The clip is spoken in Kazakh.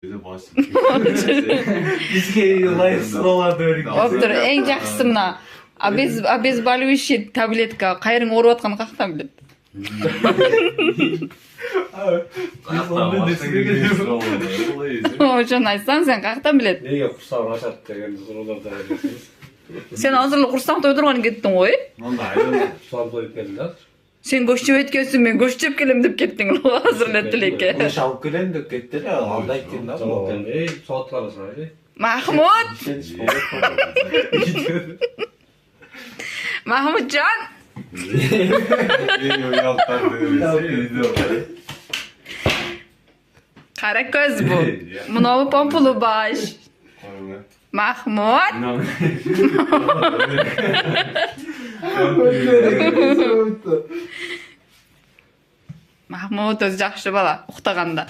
Bize başlık. Bizge ылайык суроолорду бериңиз. Оптур, эң жакшысы мына обезболивающий таблетка кайрың ооруп атканын каяктан билет? Ошону айтсаң, сен каяктан билет? Неге курсагым ачат деген суроолорду бересиз. Сен азыр эле курсаң тойдурган кеттиң го, Мында айдан Курсагым тоюп келдим да. Сен көч жеп эткенсиң, мен көч жеп келем деп кеттиң азыр эле тилекке. Konuş alıp gelen de gitti de aldı ettin de. Жолоктон соат карасаң, Махмуд, Sen spor yapma. Махмуджан, кара көз бу. Мынабу помпулу баш. Махмуд, Махмуд өзү жакшы бала, уктаганда.